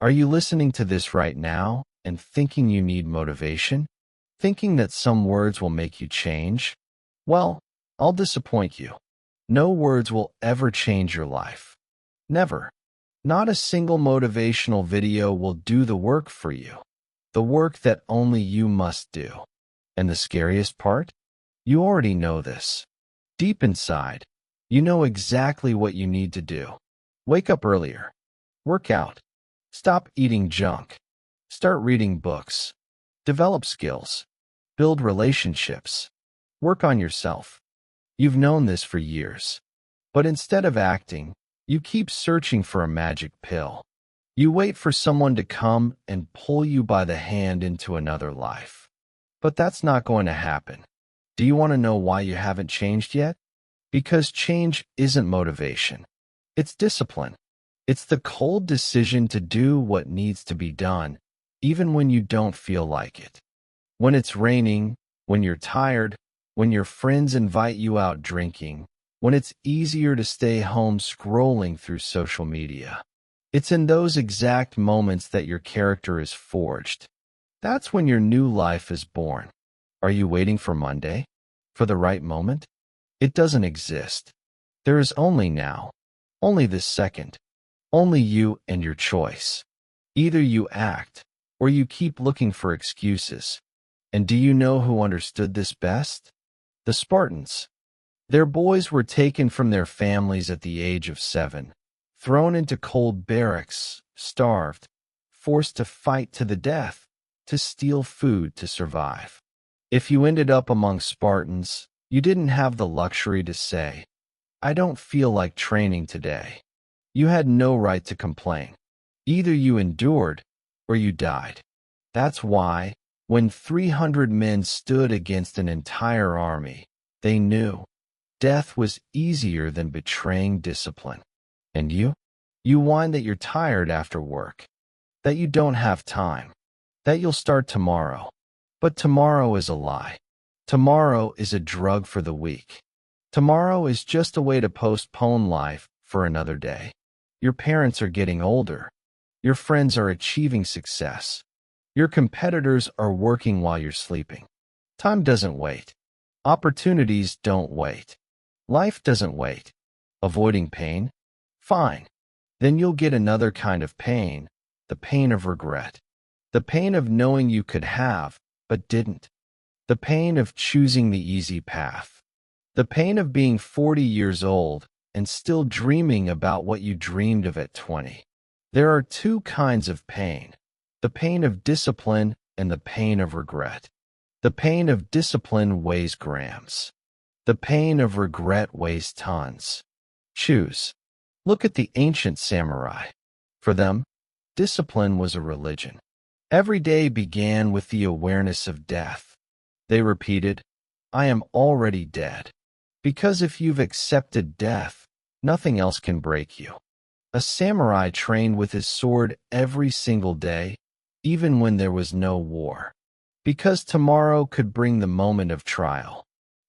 Are you listening to this right now and thinking you need motivation? Thinking that some words will make you change? Well, I'll disappoint you. No words will ever change your life. Never. Not a single motivational video will do the work for you. The work that only you must do. And the scariest part? You already know this. Deep inside, you know exactly what you need to do. Wake up earlier. Work out. Stop eating junk. Start reading books. Develop skills. Build relationships. Work on yourself. You've known this for years. But instead of acting, you keep searching for a magic pill. You wait for someone to come and pull you by the hand into another life. But that's not going to happen. Do you want to know why you haven't changed yet? Because change isn't motivation. It's discipline. It's the cold decision to do what needs to be done, even when you don't feel like it. When it's raining, when you're tired, when your friends invite you out drinking, when it's easier to stay home scrolling through social media. It's in those exact moments that your character is forged. That's when your new life is born. Are you waiting for Monday? For the right moment? It doesn't exist. There is only now. Only this second. Only you and your choice. Either you act, or you keep looking for excuses. And do you know who understood this best? The Spartans. Their boys were taken from their families at the age of 7, thrown into cold barracks, starved, forced to fight to the death, to steal food to survive. If you ended up among Spartans, you didn't have the luxury to say, "I don't feel like training today." You had no right to complain. Either you endured, or you died. That's why, when 300 men stood against an entire army, they knew death was easier than betraying discipline. And you? You whine that you're tired after work, that you don't have time, that you'll start tomorrow. But tomorrow is a lie. Tomorrow is a drug for the weak. Tomorrow is just a way to postpone life for another day. Your parents are getting older. Your friends are achieving success. Your competitors are working while you're sleeping. Time doesn't wait. Opportunities don't wait. Life doesn't wait. Avoiding pain? Fine. Then you'll get another kind of pain, the pain of regret. The pain of knowing you could have, but didn't. The pain of choosing the easy path. The pain of being 40 years old and still dreaming about what you dreamed of at 20. There are two kinds of pain. The pain of discipline and the pain of regret. The pain of discipline weighs grams. The pain of regret weighs tons. Choose. Look at the ancient samurai. For them, discipline was a religion. Every day began with the awareness of death. They repeated, "I am already dead." Because if you've accepted death, nothing else can break you. A samurai trained with his sword every single day, even when there was no war. Because tomorrow could bring the moment of trial.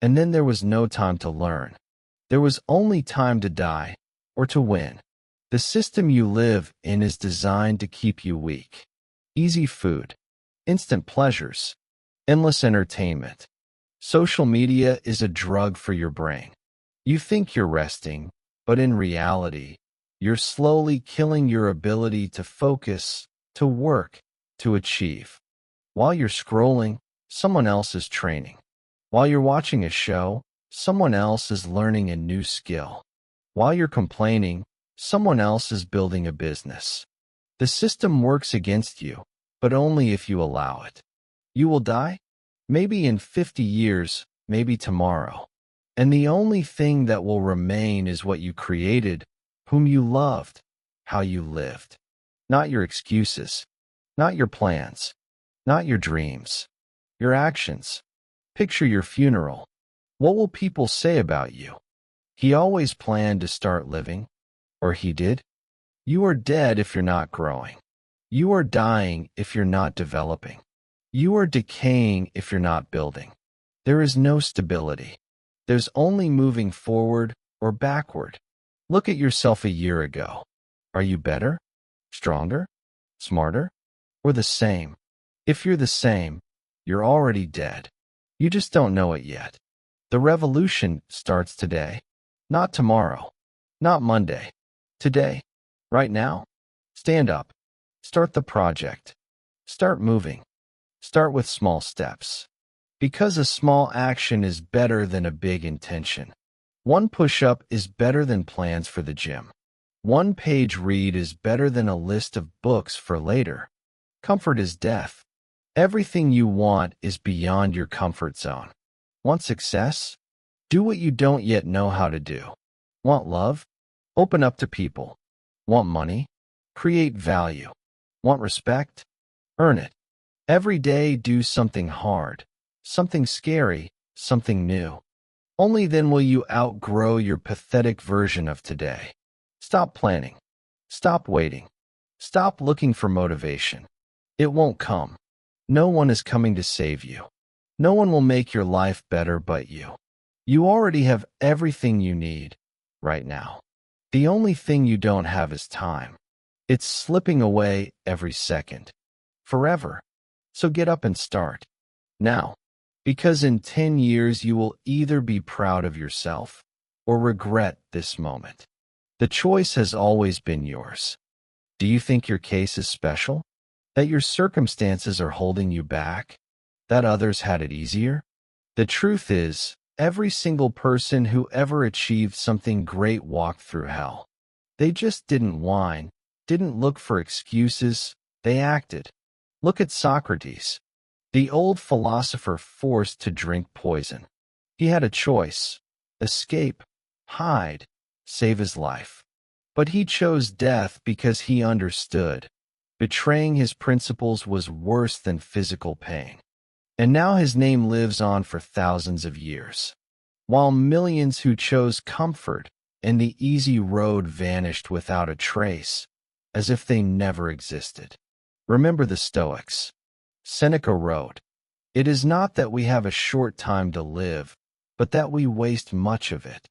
And then there was no time to learn. There was only time to die, or to win. The system you live in is designed to keep you weak. Easy food, instant pleasures, endless entertainment. Social media is a drug for your brain. You think you're resting, but in reality, you're slowly killing your ability to focus, to work, to achieve. While you're scrolling, someone else is training. While you're watching a show, someone else is learning a new skill. While you're complaining, someone else is building a business. The system works against you, but only if you allow it. You will die? Maybe in 50 years, maybe tomorrow. And the only thing that will remain is what you created, whom you loved, how you lived. Not your excuses, not your plans, not your dreams, your actions. Picture your funeral. What will people say about you? He always planned to start living, or he did? You are dead if you're not growing. You are dying if you're not developing. You are decaying if you're not building. There is no stability. There's only moving forward or backward. Look at yourself a year ago. Are you better? Stronger? Smarter? Or the same? If you're the same, you're already dead. You just don't know it yet. The revolution starts today. Not tomorrow. Not Monday. Today. Right now. Stand up. Start the project. Start moving. Start with small steps. Because a small action is better than a big intention. One push-up is better than plans for the gym. One page read is better than a list of books for later. Comfort is death. Everything you want is beyond your comfort zone. Want success? Do what you don't yet know how to do. Want love? Open up to people. Want money? Create value. Want respect? Earn it. Every day do something hard, something scary, something new. Only then will you outgrow your pathetic version of today. Stop planning. Stop waiting. Stop looking for motivation. It won't come. No one is coming to save you. No one will make your life better but you. You already have everything you need right now. The only thing you don't have is time. It's slipping away every second. Forever. So get up and start. Now. Because in 10 years you will either be proud of yourself or regret this moment. The choice has always been yours. Do you think your case is special? That your circumstances are holding you back? That others had it easier? The truth is, every single person who ever achieved something great walked through hell. They just didn't whine, didn't look for excuses, they acted. Look at Socrates, the old philosopher forced to drink poison. He had a choice: escape, hide, save his life. But he chose death because he understood. Betraying his principles was worse than physical pain. And now his name lives on for thousands of years. While millions who chose comfort and the easy road vanished without a trace, as if they never existed. Remember the Stoics. Seneca wrote, "It is not that we have a short time to live, but that we waste much of it."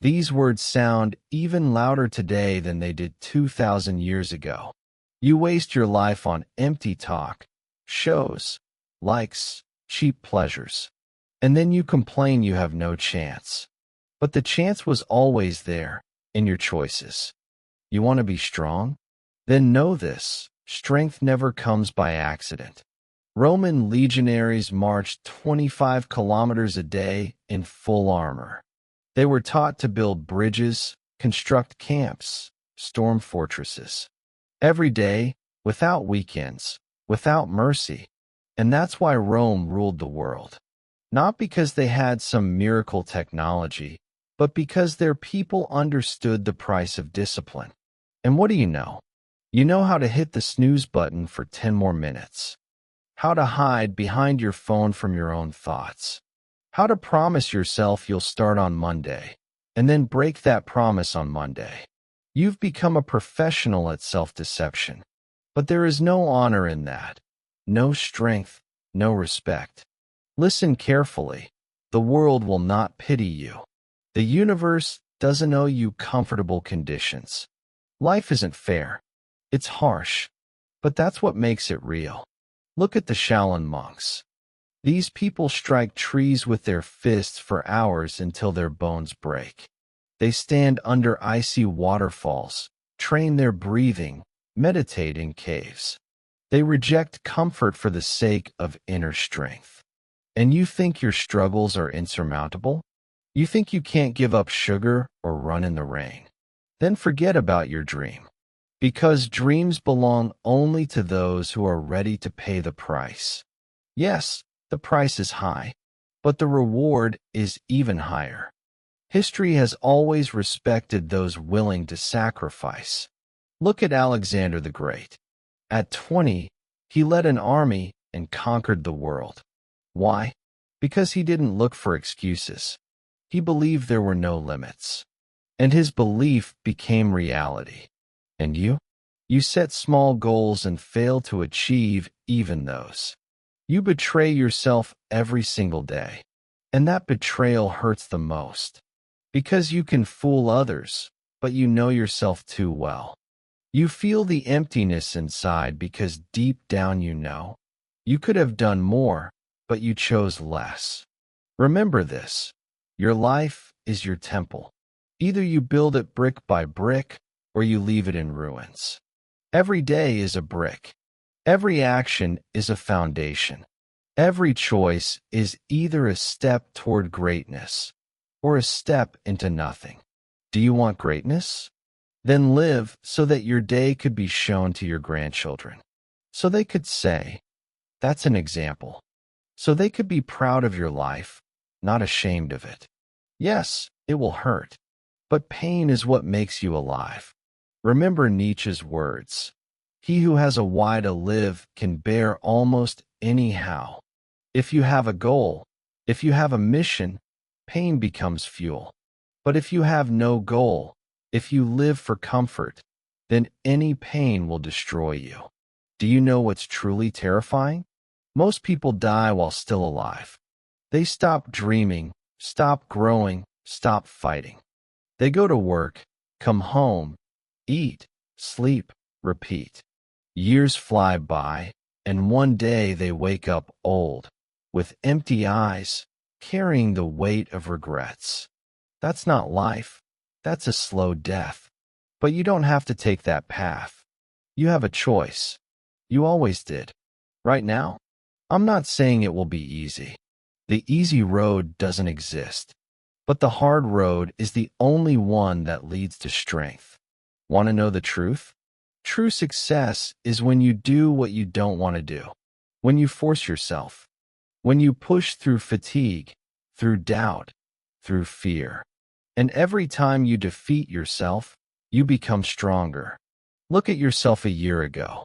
These words sound even louder today than they did 2,000 years ago. You waste your life on empty talk, shows, likes, cheap pleasures. And then you complain you have no chance. But the chance was always there, in your choices. You want to be strong? Then know this: strength never comes by accident. Roman legionaries marched 25 kilometers a day in full armor. They were taught to build bridges, construct camps, storm fortresses. Every day, without weekends, without mercy. And that's why Rome ruled the world. Not because they had some miracle technology, but because their people understood the price of discipline. And what do you know? You know how to hit the snooze button for 10 more minutes. How to hide behind your phone from your own thoughts. How to promise yourself you'll start on Monday, and then break that promise on Monday. You've become a professional at self-deception. But there is no honor in that. No strength, no respect. Listen carefully. The world will not pity you. The universe doesn't owe you comfortable conditions. Life isn't fair. It's harsh. But that's what makes it real. Look at the Shaolin monks. These people strike trees with their fists for hours until their bones break. They stand under icy waterfalls, train their breathing, meditate in caves. They reject comfort for the sake of inner strength. And you think your struggles are insurmountable? You think you can't give up sugar or run in the rain? Then forget about your dream. Because dreams belong only to those who are ready to pay the price. Yes, the price is high, but the reward is even higher. History has always respected those willing to sacrifice. Look at Alexander the Great. At 20, he led an army and conquered the world. Why? Because he didn't look for excuses. He believed there were no limits. And his belief became reality. And you? You set small goals and fail to achieve even those. You betray yourself every single day. And that betrayal hurts the most. Because you can fool others, but you know yourself too well. You feel the emptiness inside because deep down you know you could have done more, but you chose less. Remember this: your life is your temple. Either you build it brick by brick or you leave it in ruins. Every day is a brick. Every action is a foundation. Every choice is either a step toward greatness or a step into nothing. Do you want greatness? Then live so that your day could be shown to your grandchildren. So they could say, "That's an example." So they could be proud of your life, not ashamed of it. Yes, it will hurt, but pain is what makes you alive. Remember Nietzsche's words: "He who has a why to live can bear almost anyhow." If you have a goal, if you have a mission, pain becomes fuel. But if you have no goal, if you live for comfort, then any pain will destroy you. Do you know what's truly terrifying? Most people die while still alive. They stop dreaming, stop growing, stop fighting. They go to work, come home, eat, sleep, repeat. Years fly by, and one day they wake up old, with empty eyes, carrying the weight of regrets. That's not life. That's a slow death. But you don't have to take that path. You have a choice. You always did. Right now, I'm not saying it will be easy. The easy road doesn't exist. But the hard road is the only one that leads to strength. Want to know the truth? True success is when you do what you don't want to do. When you force yourself. When you push through fatigue, through doubt, through fear. And every time you defeat yourself, you become stronger. Look at yourself a year ago.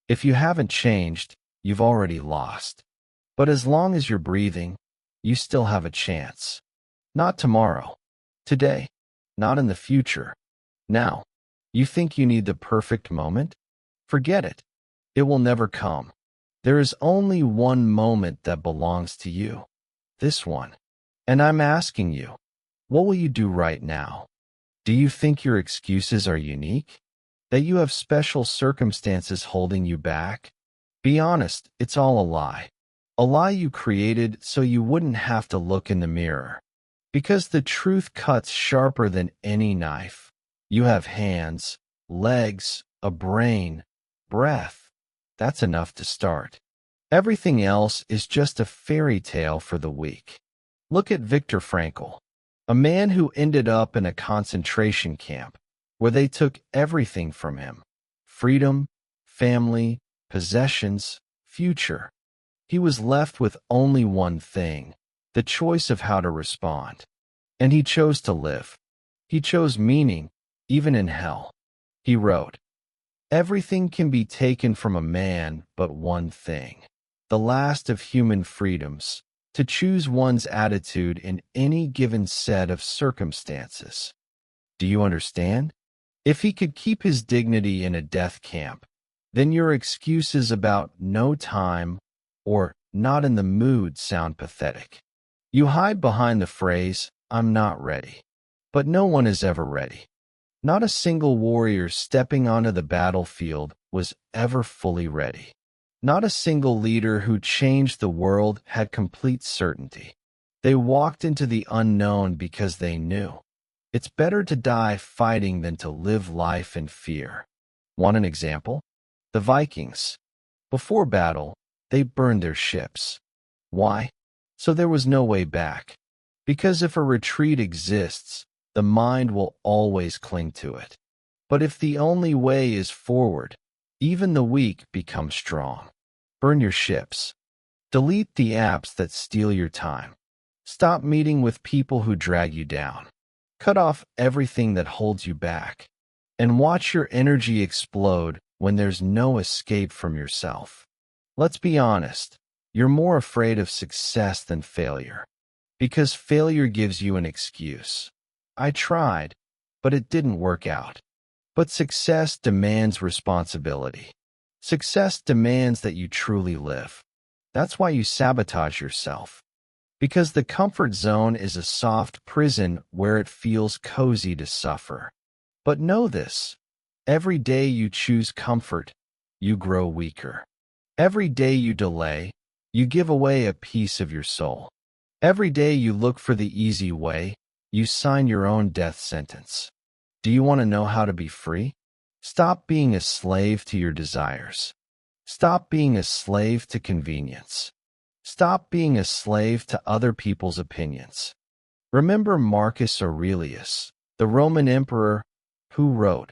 If you haven't changed, you've already lost. But as long as you're breathing, you still have a chance. Not tomorrow. Today. Not in the future. Now. You think you need the perfect moment? Forget it. It will never come. There is only one moment that belongs to you. This one. And I'm asking you, what will you do right now? Do you think your excuses are unique? That you have special circumstances holding you back? Be honest, it's all a lie. A lie you created so you wouldn't have to look in the mirror. Because the truth cuts sharper than any knife. You have hands, legs, a brain, breath. That's enough to start. Everything else is just a fairy tale for the weak. Look at Viktor Frankl, a man who ended up in a concentration camp where they took everything from him: freedom, family, possessions, future. He was left with only one thing: the choice of how to respond. And he chose to live. He chose meaning, even in hell. He wrote, "Everything can be taken from a man but one thing, the last of human freedoms, to choose one's attitude in any given set of circumstances." Do you understand? If he could keep his dignity in a death camp, then your excuses about no time or not in the mood sound pathetic. You hide behind the phrase, "I'm not ready." But no one is ever ready. Not a single warrior stepping onto the battlefield was ever fully ready. Not a single leader who changed the world had complete certainty. They walked into the unknown because they knew. It's better to die fighting than to live life in fear. Want an example? The Vikings. Before battle, they burned their ships. Why? So there was no way back. Because if a retreat exists, the mind will always cling to it. But if the only way is forward, even the weak become strong. Burn your ships. Delete the apps that steal your time. Stop meeting with people who drag you down. Cut off everything that holds you back. And watch your energy explode when there's no escape from yourself. Let's be honest, you're more afraid of success than failure. Because failure gives you an excuse. I tried, but it didn't work out. But success demands responsibility. Success demands that you truly live. That's why you sabotage yourself. Because the comfort zone is a soft prison where it feels cozy to suffer. But know this: Every day you choose comfort, you grow weaker. Every day you delay, you give away a piece of your soul. Every day you look for the easy way, you sign your own death sentence. Do you want to know how to be free? Stop being a slave to your desires. Stop being a slave to convenience. Stop being a slave to other people's opinions. Remember Marcus Aurelius, the Roman emperor, who wrote,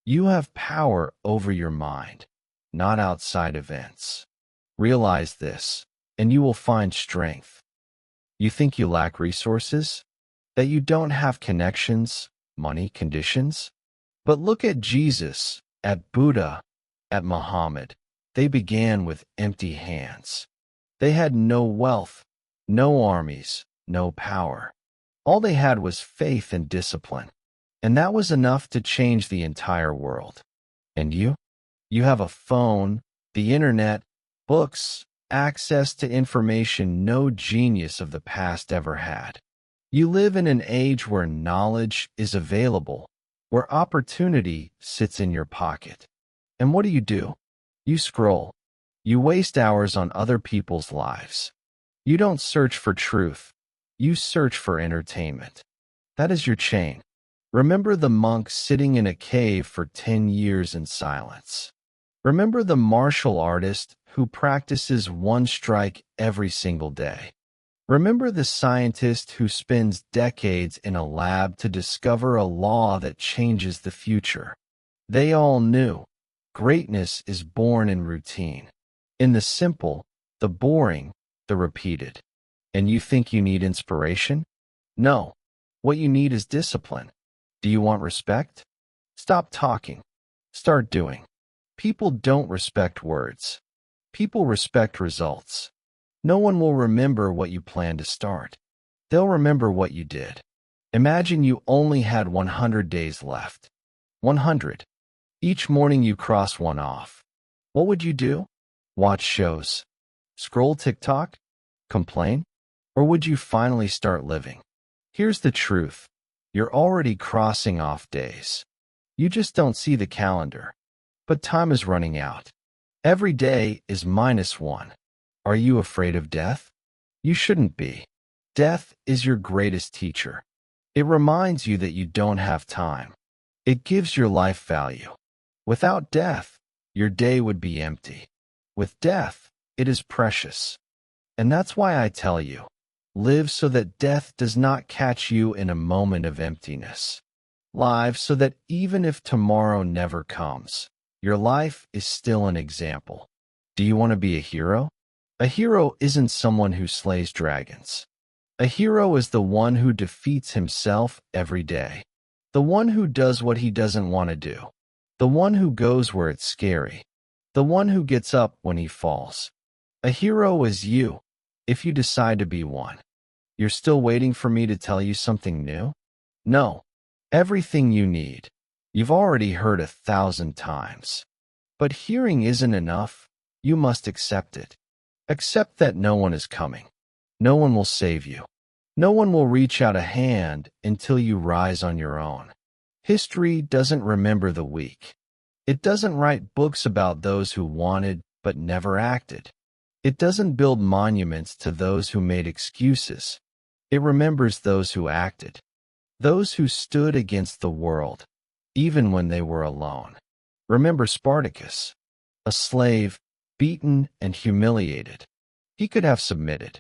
"You have power over your mind, not outside events." Realize this, and you will find strength. You think you lack resources? That you don't have connections, money, conditions? But look at Jesus, at Buddha, at Muhammad. They began with empty hands. They had no wealth, no armies, no power. All they had was faith and discipline. And that was enough to change the entire world. And you? You have a phone, the internet, books, access to information no genius of the past ever had. You live in an age where knowledge is available, where opportunity sits in your pocket. And what do? You scroll. You waste hours on other people's lives. You don't search for truth. You search for entertainment. That is your chain. Remember the monk sitting in a cave for 10 years in silence. Remember the martial artist who practices one strike every single day. Remember the scientist who spends decades in a lab to discover a law that changes the future. They all knew greatness is born in routine, in the simple, the boring, the repeated. And you think you need inspiration? No. What you need is discipline. Do you want respect? Stop talking. Start doing. People don't respect words. People respect results. No one will remember what you plan to start. They'll remember what you did. Imagine you only had 100 days left. 100. Each morning you cross one off. What would you do? Watch shows? Scroll TikTok? Complain? Or would you finally start living? Here's the truth. You're already crossing off days. You just don't see the calendar. But time is running out. Every day is -1. Are you afraid of death? You shouldn't be. Death is your greatest teacher. It reminds you that you don't have time. It gives your life value. Without death, your day would be empty. With death, it is precious. And that's why I tell you, live so that death does not catch you in a moment of emptiness. Live so that even if tomorrow never comes, your life is still an example. Do you want to be a hero? A hero isn't someone who slays dragons. A hero is the one who defeats himself every day. The one who does what he doesn't want to do. The one who goes where it's scary. The one who gets up when he falls. A hero is you, if you decide to be one. You're still waiting for me to tell you something new? No. Everything you need, you've already heard 1,000 times. But hearing isn't enough. You must accept it. Accept that no one is coming. No one will save you. No one will reach out a hand until you rise on your own. History doesn't remember the weak. It doesn't write books about those who wanted but never acted. It doesn't build monuments to those who made excuses. It remembers those who acted. Those who stood against the world, even when they were alone. Remember Spartacus, a slave, beaten and humiliated. He could have submitted.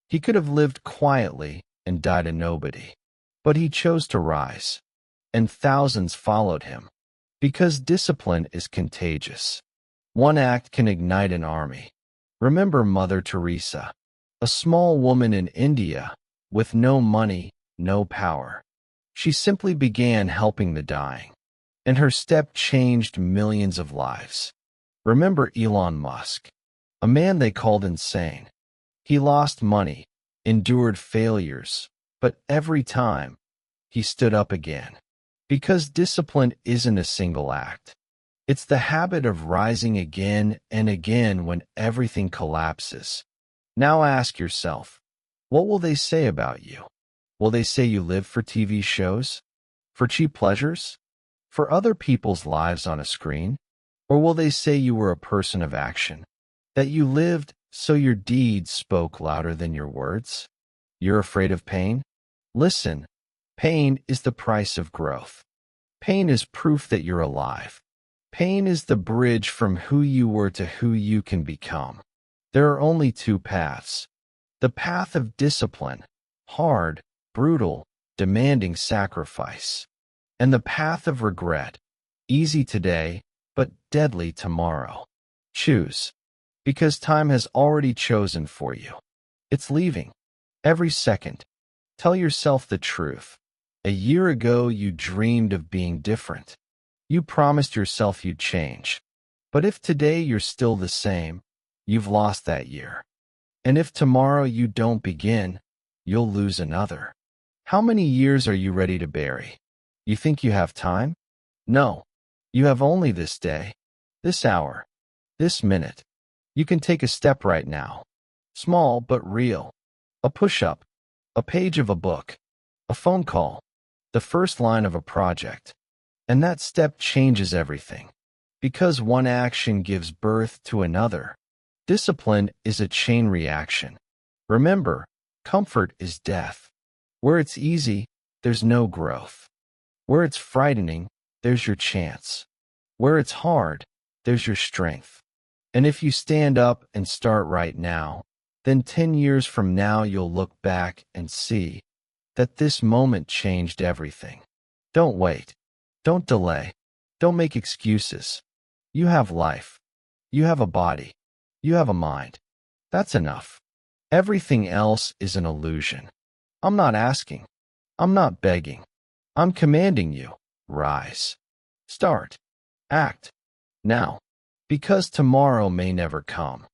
He could have lived quietly and died a nobody. But he chose to rise, and thousands followed him. Because discipline is contagious. One act can ignite an army. Remember Mother Teresa, a small woman in India, with no money, no power. She simply began helping the dying, and her step changed millions of lives. Remember Elon Musk, a man they called insane. He lost money, endured failures, but every time, he stood up again. Because discipline isn't a single act. It's the habit of rising again and again when everything collapses. Now ask yourself, what will they say about you? Will they say you live for TV shows? For cheap pleasures? for other people's lives on a screen? Or will they say you were a person of action, that you lived so your deeds spoke louder than your words? You're afraid of pain? Listen, pain is the price of growth. Pain is proof that you're alive. Pain is the bridge from who you were to who you can become. There are only two paths. The path of discipline, hard, brutal, demanding sacrifice. And the path of regret, easy today, but deadly tomorrow. Choose, because time has already chosen for you. It's leaving. Every second. Tell yourself the truth. A year ago, you dreamed of being different. You promised yourself you'd change. But if today you're still the same, you've lost that year. And if tomorrow you don't begin, you'll lose another. How many years are you ready to bury? You think you have time? No. You have only this day, this hour, this minute. You can take a step right now. Small but real. A push-up, a page of a book, a phone call, the first line of a project. And that step changes everything. Because one action gives birth to another. Discipline is a chain reaction. Remember, comfort is death. Where it's easy, there's no growth. Where it's frightening, there's your chance. Where it's hard, there's your strength. And if you stand up and start right now, then 10 years from now you'll look back and see that this moment changed everything. Don't wait. Don't delay. Don't make excuses. You have life. You have a body. You have a mind. That's enough. Everything else is an illusion. I'm not asking. I'm not begging. I'm commanding you. Rise. Start. Act. Now. Because tomorrow may never come.